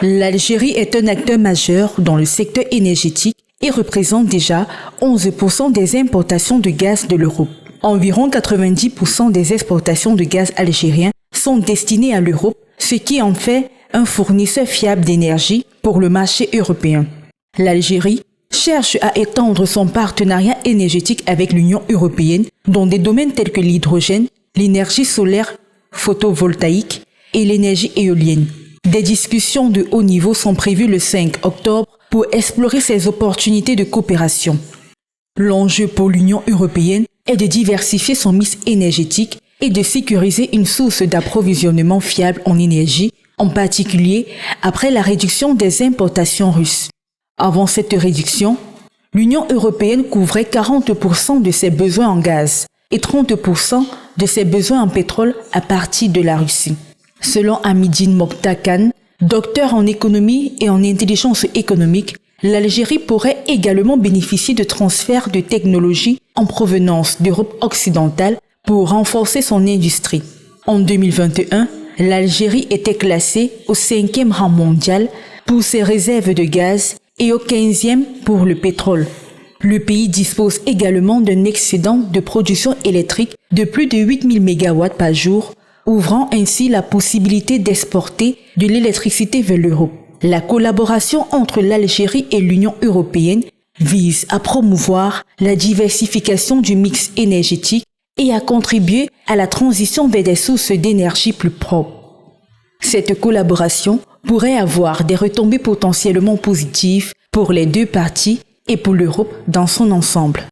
L'Algérie est un acteur majeur dans le secteur énergétique et représente déjà 11% des importations de gaz de l'Europe. Environ 90% des exportations de gaz algérien sont destinées à l'Europe, ce qui en fait un fournisseur fiable d'énergie pour le marché européen. L'Algérie cherche à étendre son partenariat énergétique avec l'Union européenne dans des domaines tels que l'hydrogène, l'énergie solaire photovoltaïque et l'énergie éolienne. Des discussions de haut niveau sont prévues le 5 octobre pour explorer ces opportunités de coopération. L'enjeu pour l'Union européenne est de diversifier son mix énergétique et de sécuriser une source d'approvisionnement fiable en énergie, en particulier après la réduction des importations russes. Avant cette réduction, l'Union européenne couvrait 40% de ses besoins en gaz et 30% de ses besoins en pétrole à partir de la Russie. Selon Hamidine Mokhtar-Khan, docteur en économie et en intelligence économique, l'Algérie pourrait également bénéficier de transferts de technologies en provenance d'Europe occidentale pour renforcer son industrie. En 2021, l'Algérie était classée au 5e rang mondial pour ses réserves de gaz et au 15e pour le pétrole. Le pays dispose également d'un excédent de production électrique de plus de 8000 MW par jour, ouvrant ainsi la possibilité d'exporter de l'électricité vers l'Europe. La collaboration entre l'Algérie et l'Union européenne vise à promouvoir la diversification du mix énergétique et à contribuer à la transition vers des sources d'énergie plus propres. Cette collaboration pourrait avoir des retombées potentiellement positives pour les deux parties et pour l'Europe dans son ensemble.